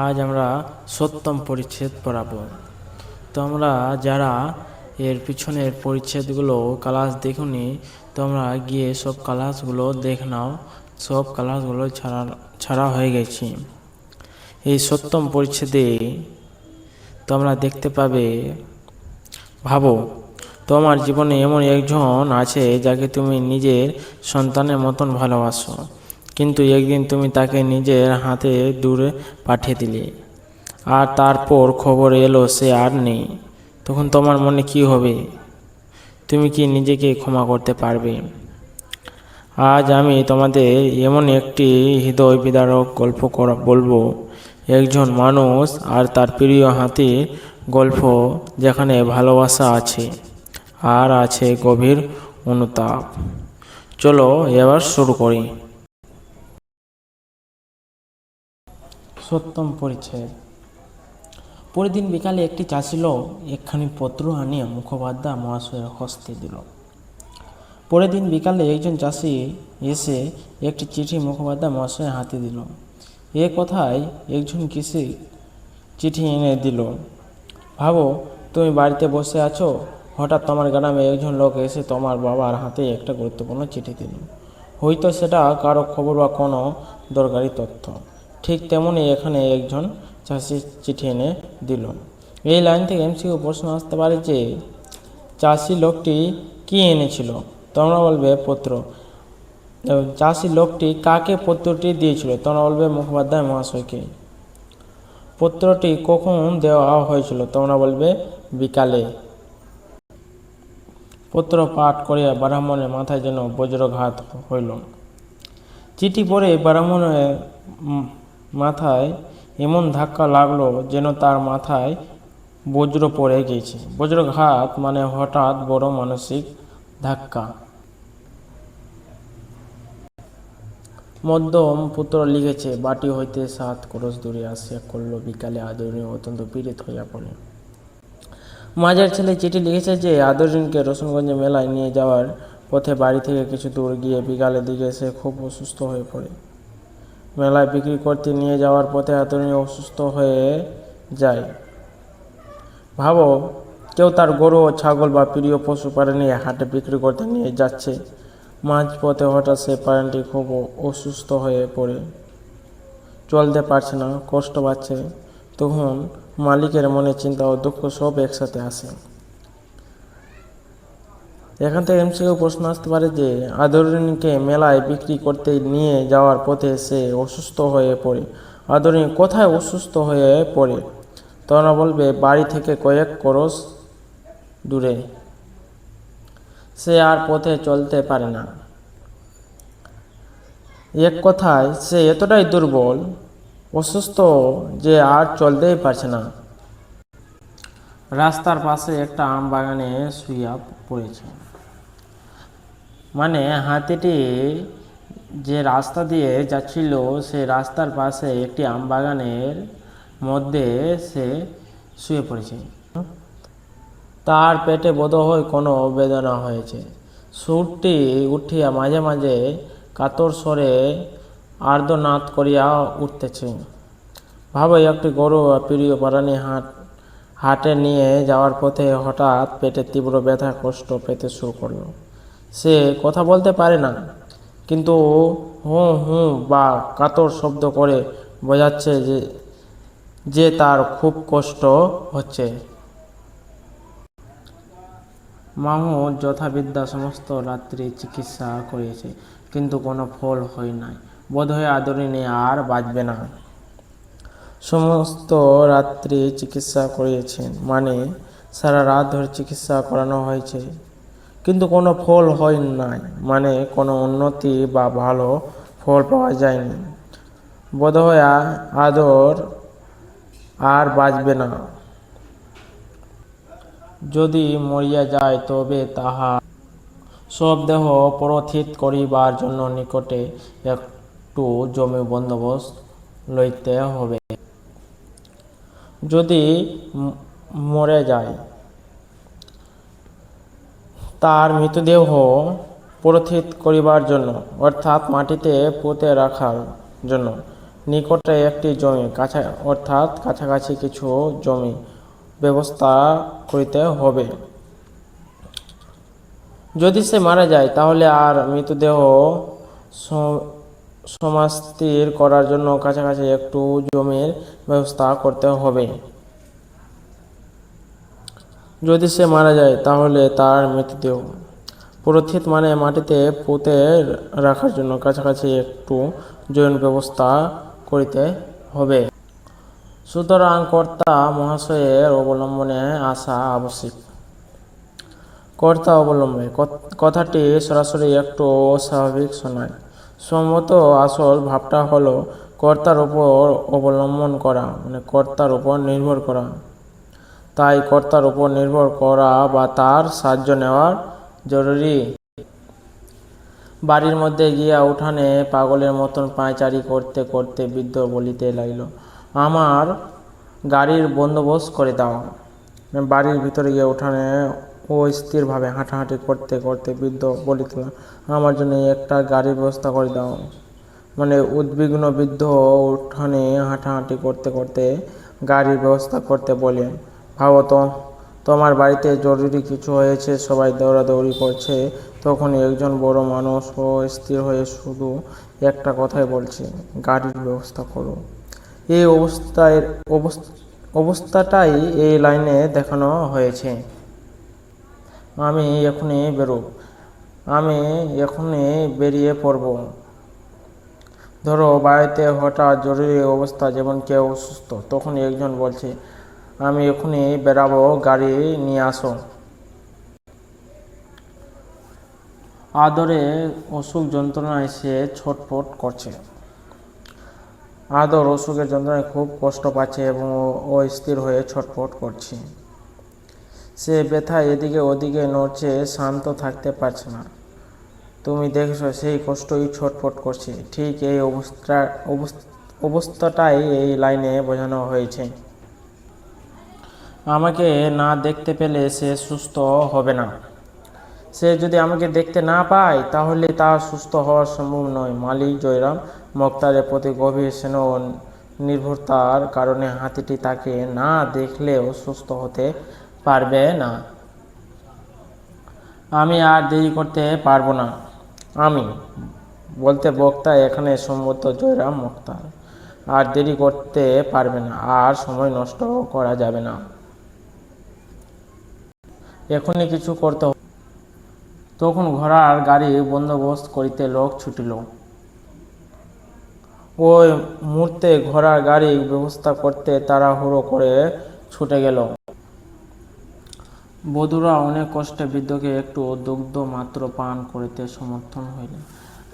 আজ আমরা সপ্তম পরিচ্ছেদ পড়াবো। তোমরা যারা এর পিছনের পরিচ্ছেদগুলো ক্লাস দেখোনি, তোমরা গিয়ে সব ক্লাসগুলো দেখে নাও। সব ক্লাসগুলো ছাড়া হয়ে গেছে। এই সপ্তম পরিচ্ছেদে তোমরা দেখতে পাবে, ভাবো তোমার জীবনে এমন একজন আছে যাকে তুমি নিজের সন্তানের মতন ভালোবাসো, কিন্তু একদিন তুমি তাকে নিজের হাতে দূরে পাঠিয়ে দিলে, আর তারপর খবর এলো সে আর নেই। তখন তোমার মনে কি হবে? তুমি কি নিজেকে ক্ষমা করতে পারবে? আজ আমি তোমাদের এমন একটি হৃদয় বিদারক গল্প বলবো, একজন মানুষ আর তার প্রিয় হাতির গল্প, যেখানে ভালোবাসা আছে আর আছে গভীর অনুতাপ। চলো এবার শুরু করি। সপ্তম পরিচ্ছেদ। পরদিন বিকালে একটি চাষি লোক একখানি পত্র আনিয়া মুখোপাধ্যায় মহাশয়ের হস্তে দিল। পরের দিন বিকালে একজন চাষি এসে একটি চিঠি মুখোপাধ্যায় মহাশয়ের হাতে দিল। এ কথায় একজন কৃষি চিঠি এনে দিল। ভাবো, তুমি বাড়িতে বসে আছো, হঠাৎ তোমার গ্রামে একজন লোক এসে তোমার বাবার হাতে একটা গুরুত্বপূর্ণ চিঠি দিল। হয়তো সেটা কারো খবর বা কোনো দরকারি তথ্য। ঠিক তেমনি এখানে একজন চাষি চিঠি এনে দিল। এই লাইন থেকে এমসিকিউ প্রশ্ন আসতে পারে যে চাষি লোকটি কি এনেছিল? তোমরা বলবে পত্র। চাষি লোকটি কাকে পত্রটি দিয়েছিল? তোমরা বলবে মুখোপাধ্যায় মহাশয়কে। পত্রটি কখন দেওয়া হয়েছিল? তোমরা বলবে বিকালে। পত্র পাঠ করিয়া ব্রাহ্মণের মাথায় যেন বজ্রঘাত হইল। চিঠি পড়ে ব্রাহ্মণের মাথায় এমন ধাক্কা লাগলো যেন তার মাথায় বজ্র পড়ে গেছে। বজ্রঘাত মানে হঠাৎ বড় মানসিক ধাক্কা। মধ্যম পুত্র লিখেছে, বাটি হইতে 7 ক্রোশ দূরে আসিয়া করল বিকালে আদরণীয় অত্যন্ত পীড়িত হইয়া পড়ে। মাঝের ছেলে চিঠি লিখেছে যে আদরণীকে রসুনগঞ্জে মেলায় নিয়ে যাওয়ার পথে বাড়ি থেকে কিছু দূর গিয়ে বিকালের দিকে সে খুব অসুস্থ হয়ে পড়ে। মেলায় বিক্রি করতে নিয়ে যাওয়ার পথে আদরণী অসুস্থ হয়ে যায়। ভাবো, কেউ তার গরু ও ছাগল বা প্রিয় পশু প্রাণী নিয়ে হাটে বিক্রি করতে নিয়ে যাচ্ছে। মাঝ পথে হঠাৎ সে প্রাণীটি খুব অসুস্থ হয়ে পড়ে, চলতে পারছে না, কষ্ট পাচ্ছে। তখন মালিকের মনে চিন্তা ও দুঃখ সব একসাথে আসে। এখান থেকে এমসিকিউ প্রশ্ন আসতে পারে যে আদরণীকে মেলায় বিক্রি করতে নিয়ে যাওয়ার পথে সে অসুস্থ হয়ে পড়ে। আদরণী কোথায় অসুস্থ হয়ে পড়ে? তোমরা বলবে বাড়ি থেকে কয়েক ক্রোশ দূরে। সে আর পথে চলতে পারে না। এক কথায় সে এতটাই দুর্বল, অসুস্থ যে আর চলতেই পারছে না। রাস্তার পাশে একটা আম বাগানে শুইয়া পড়েছে। মানে হাতিটি যে রাস্তা দিয়ে যাচ্ছিল, সে রাস্তার পাশে একটি আম বাগানের মধ্যে সে শুয়ে পড়েছে। তার পেটে বোধহয় কোনো বেদনা হয়েছে। সুরটি উঠিয়া মাঝে মাঝে কাতর স্বরে আর্তনাদ করিয়া উঠতেছে। ভাবো, একটি গরু প্রিয় প্রাণী হাটে নিয়ে যাওয়ার পথে হঠাৎ পেটে তীব্র ব্যথা কষ্ট পেতে শুরু করলো। সে কথা বলতে পারে না, কিন্তু হুঁ হুঁ বা কাতর শব্দ করে বোঝাচ্ছে যে তার খুব কষ্ট হচ্ছে। মাহুত যথাবিদ্যা সমস্ত রাত্রি চিকিৎসা করিয়েছে, কিন্তু কোনো ফল হয় নাই। বোধহয় আদরণী আর বাঁচবে না। সমস্ত রাত্রি চিকিৎসা করিয়েছেন মানে সারা রাত ধরে চিকিৎসা করানো হয়েছে, কিন্তু কোনো ফল হয় নাই, মানে কোনো উন্নতি বা ভালো ফল পাওয়া যায়নি। বোধহয় আদর আর বাঁচবে না। যদি মরিয়া যায় তবে তাহার সব দেহ পরথিত করিবার জন্য নিকটে একটু জমি বন্দোবস্ত লইতে হবে। যদি মরে যায়, তার মৃতদেহ পরথিত করিবার জন্য, অর্থাৎ মাটিতে পুঁতে রাখার জন্য নিকটে একটি জমি অর্থাৎ কাছাকাছি কিছু জমি ব্যবস্থা করিতে হবে। যদি সে মারা যায় তাহলে আর মৃতদেহ সমাধিস্থ করার জন্য কাছাকাছি একটু জমির ব্যবস্থা করতে হবে। যদি সে মারা যায় তাহলে তার মৃতদেহ পুরোহিত মানে মাটিতে পুঁতে রাখার জন্য কাছাকাছি একটু জমির ব্যবস্থা করিতে হবে। সুতরাং কর্তা মহাশয়ের অবলম্বনে আসা আবশ্যক। কর্তা অবলম্বনে কথাটি সরাসরি একটু অস্বাভাবিক শোনায়। সম্ভবত আসল ভাবটা হলো কর্তার উপর অবলম্বন করা, মানে কর্তার উপর নির্ভর করা। তাই কর্তার উপর নির্ভর করা বা তার সাহায্য নেওয়া জরুরি। বাড়ির মধ্যে গিয়া উঠানে পাগলের মতন পায়চারি করতে করতে বৃদ্ধ বলিতে লাগিল, আমার গাড়ির বন্দোবস্ত করে দাও। বাড়ির ভিতরে গিয়ে উঠানে অস্থিরভাবে হাঁটাহাঁটি করতে করতে বৃদ্ধ বলিতে লাগল, আমার জন্য একটা গাড়ির ব্যবস্থা করে দাও। মানে উদ্বিগ্ন বৃদ্ধ উঠানে হাঁটাহাঁটি করতে করতে গাড়ির ব্যবস্থা করতে বলেন, ভাবো তো, তোমার বাড়িতে জরুরি কিছু হয়েছে, সবাই দৌড়াদৌড়ি করছে, তখনই একজন বড় মানুষ স্থির হয়ে শুধু একটা কথাই বলছে, গাড়ির ব্যবস্থা করো। এই অবস্থাটাই এই লাইনে দেখানো হয়েছে। আমি এখনই বেরিয়ে পড়ব। ধরো বাড়িতে হঠাৎ জরুরি অবস্থা, যেমন কেউ অসুস্থ, তখন একজন বলছে, আমি এখনই বেরাবো, গাড়ি নিয়ে আসো। আদরে অসুখ যন্ত্রণায় সে ছটফট করছে। আদর অসুখের যন্ত্রণায় খুব কষ্ট পাচ্ছে এবং অস্থির হয়ে ছটফট করছে। সে ব্যথায় এদিকে ওদিকে নড়ছে, শান্ত থাকতে পারছে না। তুমি দেখছো সেই কষ্টই ছটফট করছে। ঠিক এই অবস্থাটাই এই লাইনে বোঝানো হয়েছে। আমাকে না দেখতে পেলে সে সুস্থ হবে না। সে যদি আমাকে দেখতে না পায় তাহলে তার সুস্থ হওয়া সম্ভব নয়। মালিক জয়রাম মোক্তারের প্রতি গভীর স্নেহ নির্ভরতার কারণে হাতিটি তাকে না দেখলেও সুস্থ হতে পারবে না। আমি আর দেরি করতে পারবো না। আমি বলতে বক্তা এখানে সম্ভবত জয়রাম মোক্তার আর দেরি করতে পারবে না, আর সময় নষ্ট করা যাবে না, এখনই কিছু করতে হবে। তখন ঘোড়ার গাড়ি বন্দোবস্ত করিতে লোক ছুটিল। ওই মুহূর্তে ঘোড়ার গাড়ি ব্যবস্থা করতে তাড়াহুড়ো করে ছুটে গেল। বধূরা অনেক কষ্টে বৃদ্ধকে একটু দুগ্ধ মাত্র পান করিতে সমর্থন হইল।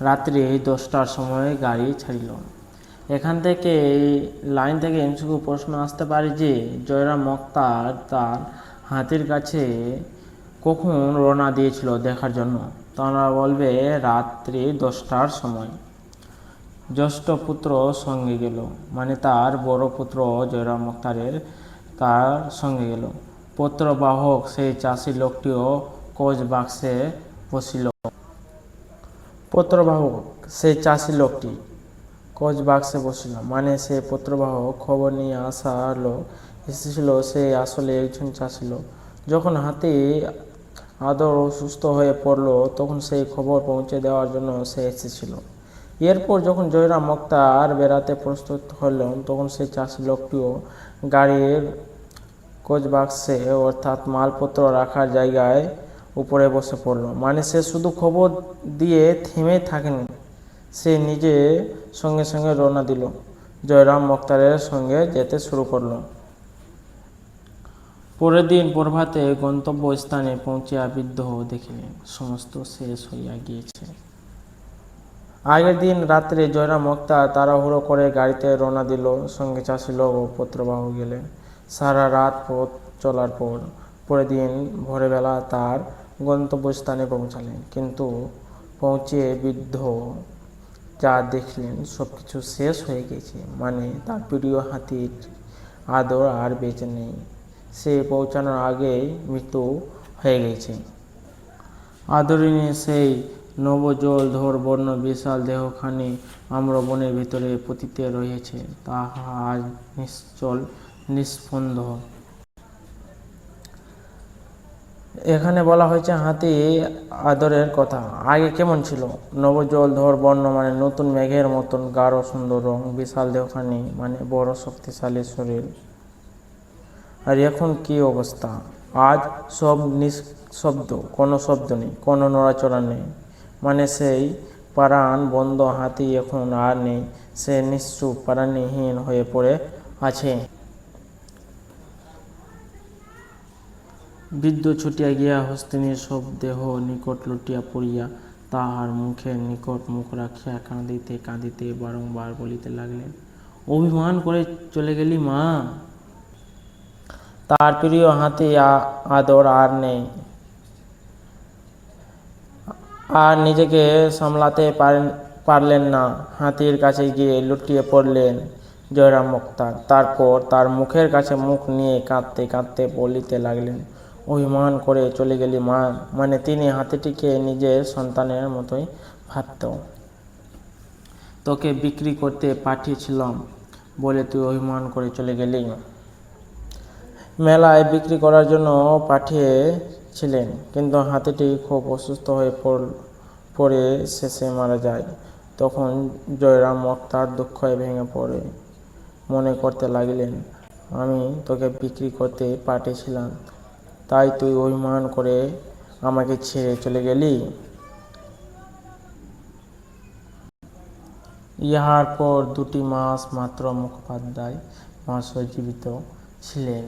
রাত্রি 10টার সময় গাড়ি ছাড়িল। এখান থেকে এই লাইন থেকে এমসিকিউ প্রশ্ন আসতে পারে যে জয়রাম মোক্তার তার হাতির কাছে কখন রওনা দিয়েছিল দেখার জন্য। তারা বলবে রাত্রি 10টার সময়। জ্যেষ্ঠ পুত্র সঙ্গে গেল, মানে তার বড় পুত্র জয়রাম মোক্তারের তার সঙ্গে গেল। পত্রবাহক সেই চাষি লোকটিও কোচ বাক্সে বসিল। পত্রবাহক সেই চাষি লোকটি কোচ বাক্সে বসিল, মানে সে পত্রবাহক খবর নিয়ে আসা লোক এসেছিল, সে আসলে একজন চাষি লোক। যখন হাতি আদর অসুস্থ হয়ে পড়ল তখন সেই খবর পৌঁছে দেওয়ার জন্য সে এসেছিল। এরপর যখন জয়রাম মোক্তার বেড়াতে প্রস্তুত হল তখন সেই চাষি লোকটিও গাড়ির কোচ বাক্সে অর্থাৎ মালপত্র রাখার জায়গায় উপরে বসে পড়ল। মানে সে শুধু খবর দিয়ে থেমে থাকেনি, সে নিজে সঙ্গে সঙ্গে রওনা দিল, জয়রাম মোক্তারের সঙ্গে যেতে শুরু করল। পরের দিন প্রভাতে গন্তব্যস্থানে পৌঁছিয়া বৃদ্ধ দেখিলেন সমস্ত শেষ হইয়া গিয়েছে। আগের দিন রাত্রে জয়রাম মোক্তার তাড়াহুড়ো করে গাড়িতে রওনা দিল, সঙ্গে চাষি লোক ও পত্রবাহক গেলেন। সারা রাত পথ চলার পর পরের দিন ভোরবেলা তার গন্তব্যস্থানে পৌঁছালেন। কিন্তু পৌঁছে বৃদ্ধ যা দেখলেন সবকিছু শেষ হয়ে গেছে। মানে তার প্রিয় হাতির আদর আর বেঁচে নেই, সে পৌঁছানোর আগেই মৃত্যু হয়ে গেছে। আদরিনী সেই নবজলধর বর্ণ বিশাল দেহখানি আম্রবনের ভিতরে পতিত রহিয়াছে, তাহা আজ নিশ্চল নিস্পন্দ। এখানে বলা হয়েছে হাতি আদরের কথা। আগে কেমন ছিল? নবজলধর বর্ণ মানে নতুন মেঘের মতন গাঢ় সুন্দর রং, বিশাল দেহখানি মানে বড় শক্তিশালী শরীর। আর এখন কি অবস্থা? আজ সব নিঃশব্দ, কোনো শব্দ নেই, কোনো নড়াচড়া নেই, মানে সেই প্রাণ বন্ধ হাতি এখন আর নেই, সে নিশ্চুপ প্রাণহীন হয়ে পড়ে আছে। বৃদ্ধ ছুটিয়া গিয়া হস্তিনীর সব দেহ নিকট লুটিয়া পড়িয়া তাহার মুখের নিকট মুখ রাখিয়া কাঁদিতে কাঁদিতে বারংবার বলিতে লাগলেন, অভিমান করে চলে গেলি মা। তার প্রিয় হাতি আদর আর নেই, আর নিজেকে সামলাতে পারলেন না, হাতির কাছে গিয়ে লুটিয়ে পড়লেন জয়রাম মোক্তার। তারপর তার মুখের কাছে মুখ নিয়ে কাঁদতে কাঁদতে বলিতে লাগলেন, অভিমান করে চলে গেলি মা, মানে তিনি হাতিটিকে নিজের সন্তানের মতোই ভাবত। তোকে বিক্রি করতে পাঠিয়েছিলাম বলে তুই অভিমান করে চলে গেলি। মেলায় বিক্রি করার জন্য পাঠিয়েছিলেন, কিন্তু হাতিটি খুব অসুস্থ হয়ে পড়ে শেষে মারা যায়। তখন জয়রাম মোক্তার দুঃখে ভেঙে পড়ে মনে করতে লাগলেন, আমি তোকে বিক্রি করতে পাঠিয়েছিলাম, তাই তুই অভিমান করে আমাকে ছেড়ে চলে গেলি। ইহার পর 2 মাস মাত্র মুখোপাধ্যায় মহাশয় জীবিত ছিলেন।